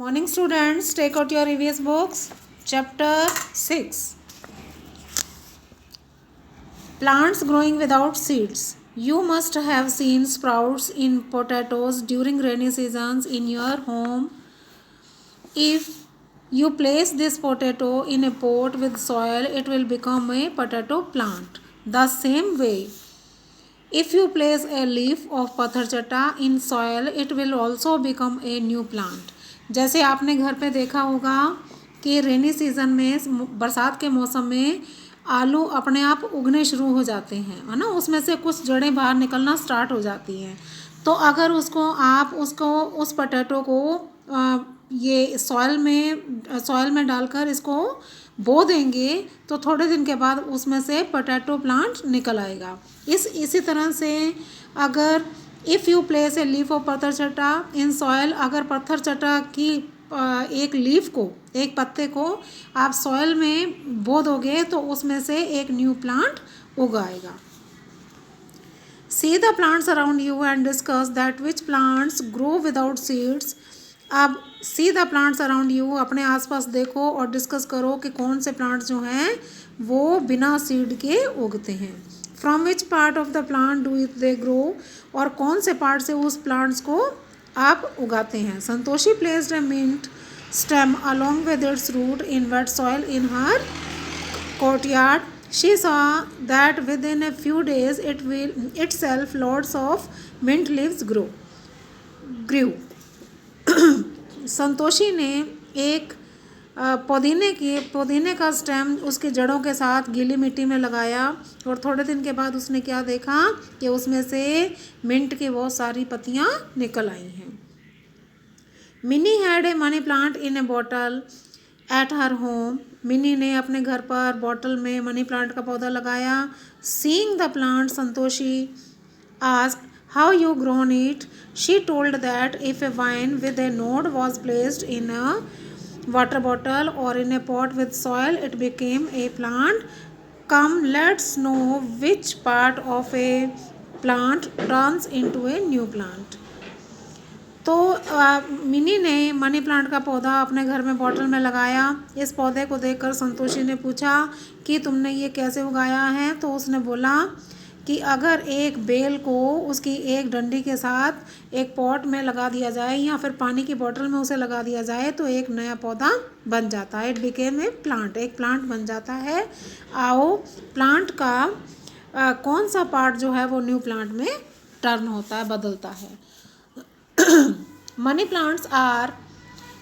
Morning students, take out your EVS books. Chapter 6. Plants growing without seeds. You must have seen sprouts in potatoes during rainy seasons in your home. If you place this potato in a pot with soil, it will become a potato plant. The same way, if you place a leaf of patharchata in soil, it will also become a new plant. जैसे आपने घर पे देखा होगा कि rainy season में, बरसात के मौसम में आलू अपने आप उगने शुरू हो जाते हैं, है ना। उसमें से कुछ जड़ें बाहर निकलना स्टार्ट हो जाती हैं। तो अगर उस पोटैटो को ये सॉइल में डालकर इसको बो देंगे तो थोड़े दिन के बाद उसमें से पोटैटो प्लांट निकल आएगा। इसी तरह से अगर if you place a leaf of patharchatta in soil, अगर पत्थरचट्टा की एक लीफ को, एक पत्ते को आप सॉइल में बो दोगे तो उसमें से एक न्यू प्लांट उगाएगा। See the plants around you and discuss that which plants grow without seeds. अब see the plants around you, अपने आसपास देखो और डिस्कस करो कि कौन से प्लांट्स जो हैं वो बिना सीड के उगते हैं। From which part of the plant do they grow, और कौन से पार्ट से उस प्लांट्स को आप उगाते हैं। Santoshi placed a mint stem along with its root in wet soil in her courtyard. She saw that within a few days it will itself lots of mint leaves grew. Santoshi ने एक पुदीने का स्टेम उसकी जड़ों के साथ गीली मिट्टी में लगाया और थोड़े दिन के बाद उसने क्या देखा कि उसमें से मिंट की बहुत सारी पत्तियां निकल आई हैं। Mini had a money plant in A bottle at her home. Mini ने अपने घर पर बॉटल में मनी प्लांट का पौधा लगाया. Seeing the plant, Santoshi asked how you grown it. She told that if a vine with a node was placed in a water bottle or in a pot with soil, it became a plant. Come, let's know which part of a plant turns into a new plant. तो mini ने money plant का पौधा अपने घर में bottle में लगाया. इस पौधे को देखकर संतोषी ने पूछा कि तुमने ये कैसे उगाया है. तो उसने बोला कि अगर एक बेल को उसकी एक डंडी के साथ एक पॉट में लगा दिया जाए या फिर पानी की बोतल में उसे लगा दिया जाए तो एक नया पौधा बन जाता है. इट बिकेम ए प्लांट, एक प्लांट बन जाता है. आओ, प्लांट का कौन सा पार्ट जो है वो न्यू प्लांट में टर्न होता है, बदलता है. Money plants are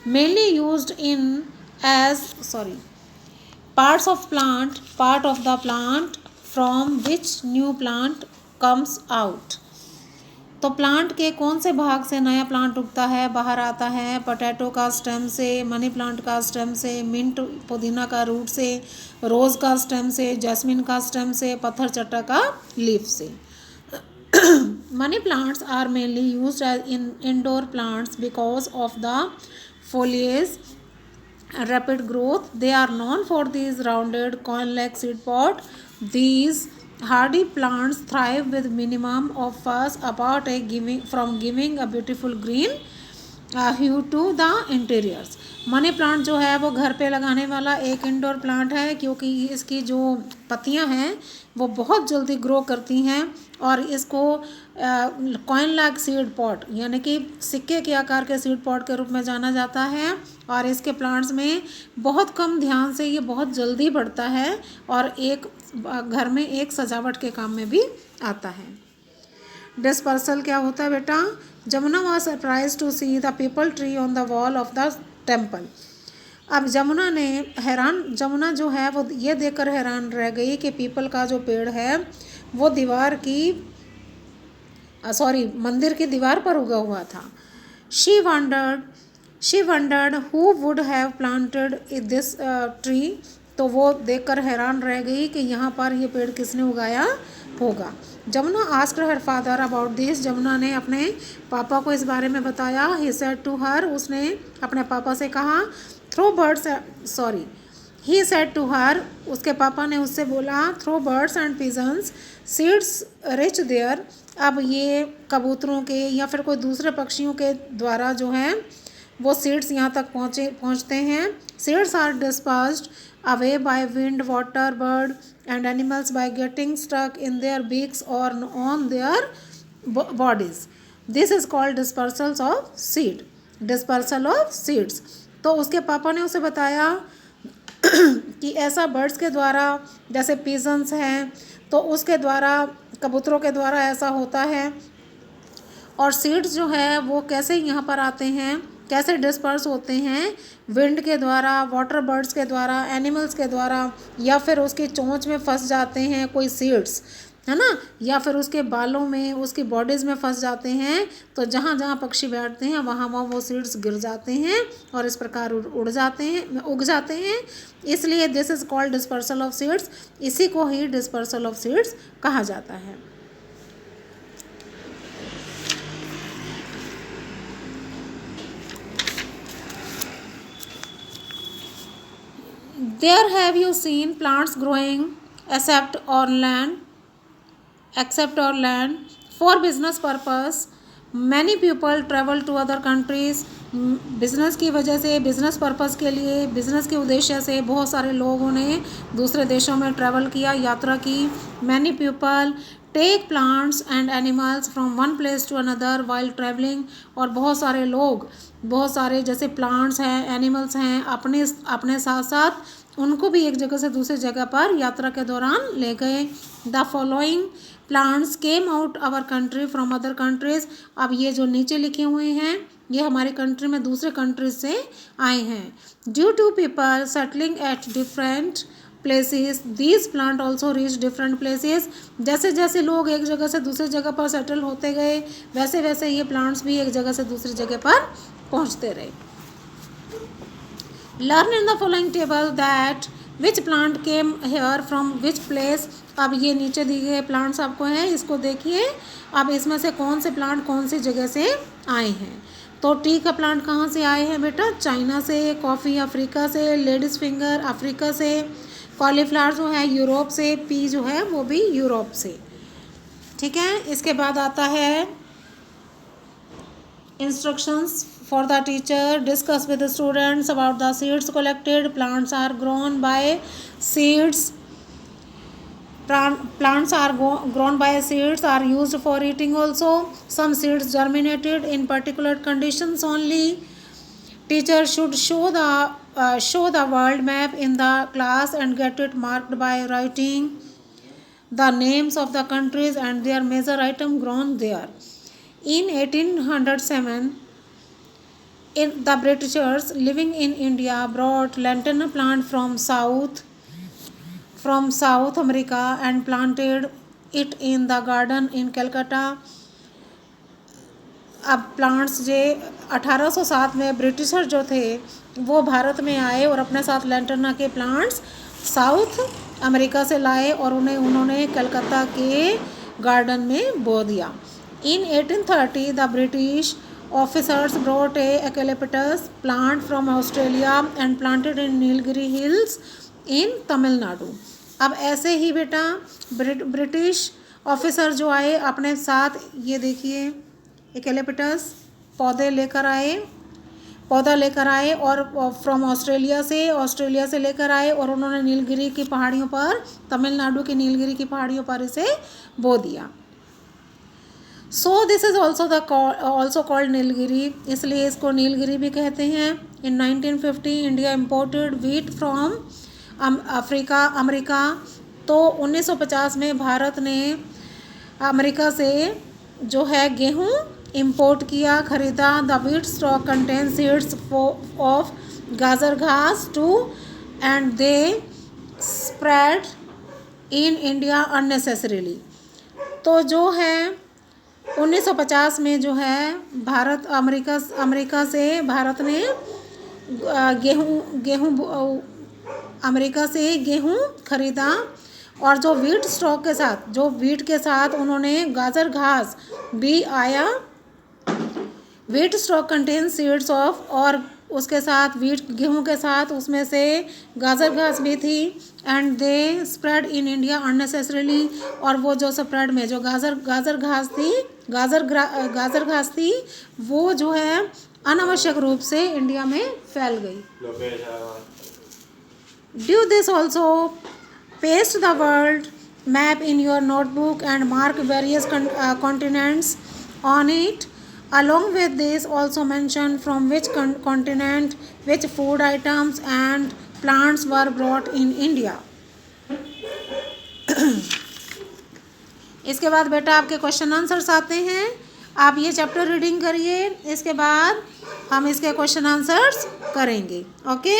mainly used in as parts of plant, part of the plant from which new plant comes out. तो प्लांट के कौन से भाग से नया प्लांट उगता है, बाहर आता है. पोटैटो का स्टेम से, मनी प्लांट का स्टेम से, मिंट पुदीना का रूट से, रोज़ का स्टेम से, जैस्मिन का स्टेम से, पत्थर चट्टा का लीफ से. Money plants are mainly used as in indoor plants because of the foliage rapid growth. They are known for these rounded coin-like seed pod. These hardy plants thrive with minimum of fuss about from giving a beautiful green hue to the interiors. Money plant जो है वो घर पे लगाने वाला एक indoor plant है क्योंकि इसकी जो पत्तियां हैं वो बहुत जल्दी ग्रो करती हैं और इसको कॉइन लाइक सीड पॉट यानी कि सिक्के के आकार के सीड पॉट के रूप में जाना जाता है. और इसके प्लांट्स में बहुत कम ध्यान से ये बहुत जल्दी बढ़ता है और एक घर में एक सजावट के काम में भी आता है. डिस्पर्सल क्या होता है बेटा? Jamuna was surprise to see the peepal tree on the wall of the temple. अब जमुना जो है वो ये देखकर हैरान रह गई कि पीपल का जो पेड़ है वो मंदिर की दीवार पर उगा हुआ था. She wandered who would have planted this tree. तो वो देखकर हैरान रह गई कि यहाँ पर ये पेड़ किसने उगाया होगा. Jamuna asked her father about this. Jamuna ने अपने पापा को इस बारे में बताया. ही सेड टू हर, उसने अपने पापा से कहा. ही सेड टू हर, उसके पापा ने उससे बोला. Throw birds and pigeons seeds reach there. अब ये कबूतरों के या फिर कोई दूसरे पक्षियों के द्वारा जो है वो सीड्स यहाँ तक पहुँचते हैं। Seeds are dispersed away by wind, water, bird and animals by getting stuck in their beaks और on their bodies. This is called dispersals of seed, dispersal of seeds. तो उसके पापा ने उसे बताया कि ऐसा बर्ड्स के द्वारा, जैसे पीजन्स हैं तो उसके द्वारा, कबूतरों के द्वारा ऐसा होता है। और सीड्स जो है वो कैसे यहाँ पर आते हैं, कैसे डिस्पर्स होते हैं, विंड के द्वारा, वाटर बर्ड्स के द्वारा, एनिमल्स के द्वारा, या फिर उसकी चोंच में फंस जाते हैं कोई सीड्स, है ना, या फिर उसके बालों में, उसकी बॉडीज़ में फंस जाते हैं। तो जहाँ जहाँ पक्षी बैठते हैं वहाँ वहाँ वो सीड्स गिर जाते हैं और इस प्रकार उड़ जाते हैं, उग जाते हैं। इसलिए this is called dispersal of seeds. इसी को ही डिस्पर्सल ऑफ सीड्स कहा जाता है। There have you seen plants growing except on land for business purpose? Many people travel to other countries. Business की वजह से, बिज़नेस पर्पस के लिए, बिज़नेस के उद्देश्य से बहुत सारे लोगों ने दूसरे देशों में ट्रैवल किया, यात्रा की। Many people take plants and animals from one place to another while travelling. और बहुत सारे लोग, बहुत सारे जैसे प्लांट्स हैं, एनिमल्स हैं, अपने साथ साथ उनको भी एक जगह से दूसरी जगह पर यात्रा के दौरान ले गए। The following plants came out our country from other countries. अब ये जो नीचे लिखे हुए हैं ये हमारी कंट्री में दूसरे कंट्रीज से आए हैं। Due to people settling at different places these plant also reach different places. जैसे जैसे लोग एक जगह से दूसरी जगह पर सेटल होते गए वैसे वैसे ये प्लांट्स भी एक जगह से दूसरी जगह पर पहुंचते रहे। Learn in the following table that which plant came here from which place. अब ये नीचे दिए गए प्लांट्स आपको हैं, इसको देखिए। अब इसमें से कौन से प्लांट कौन सी जगह से आए हैं। तो टी का प्लांट कहाँ से आए हैं बेटा? चाइना से। कॉफ़ी अफ्रीका से। लेडीज़ फिंगर अफ्रीका से। कॉलीफ्लावर जो है यूरोप से। पी जो है वो भी यूरोप से। ठीक है, इसके बाद आता है instructions for the teacher. Discuss with the students about the seeds collected. Plants are grown by seeds. Plants are grown by seeds are used for eating also. Some seeds germinated in particular conditions only. Teacher should show the world map in the class and get it marked by writing the names of the countries and their major item grown there. In 1807, the Britishers living in India brought lantana plant from South America and planted it in the garden in Calcutta. अब plants जे 1807 में britisher जो थे वो भारत में आए और अपने साथ लैंटरना के प्लांट्स साउथ अमेरिका से लाए और उन्होंने कलकत्ता के गार्डन में बो दिया। In 1830 the British officers brought a eucalyptus plant from Australia and planted in Nilgiri hills in Tamil Nadu. अब ऐसे ही बेटा ब्रिटिश ऑफिसर जो आए अपने साथ, ये देखिए यूकेलिप्टस पौधा लेकर आए और फ्रॉम ऑस्ट्रेलिया से लेकर आए और उन्होंने नीलगिरी की पहाड़ियों पर, तमिलनाडु की नीलगिरी की पहाड़ियों पर इसे बो दिया। So this is also called Nilgiri, इसलिए इसको नीलगिरी भी कहते हैं। इन 1950 India imported wheat from America. तो 1950 में भारत ने अमेरिका से जो है गेहूँ इंपोर्ट किया, खरीदा। The wheat stock contain seeds of gajar ghas too and they spread in India unnecessarily. तो जो है 1950 में जो है अमेरिका से भारत ने अमेरिका से गेहूँ खरीदा और जो व्हीट स्टॉक के साथ, जो व्हीट के साथ उन्होंने गाजर घास भी आया। Wheat stock contain seeds of, और उसके साथ गेहूं के साथ उसमें से गाजर घास भी थी। And they spread in India unnecessarily, और वो जो स्प्रेड में जो गाजर घास थी वो जो है अनावश्यक रूप से इंडिया में फैल गई। Do this also, paste the world map in your notebook and mark various continents on it. Along with this, also mention from which continent which food items and plants were brought in India. इसके बाद बेटा आपके question answers आते हैं। आप ये chapter reading करिए, इसके बाद हम इसके क्वेश्चन आंसर्स करेंगे। ओके।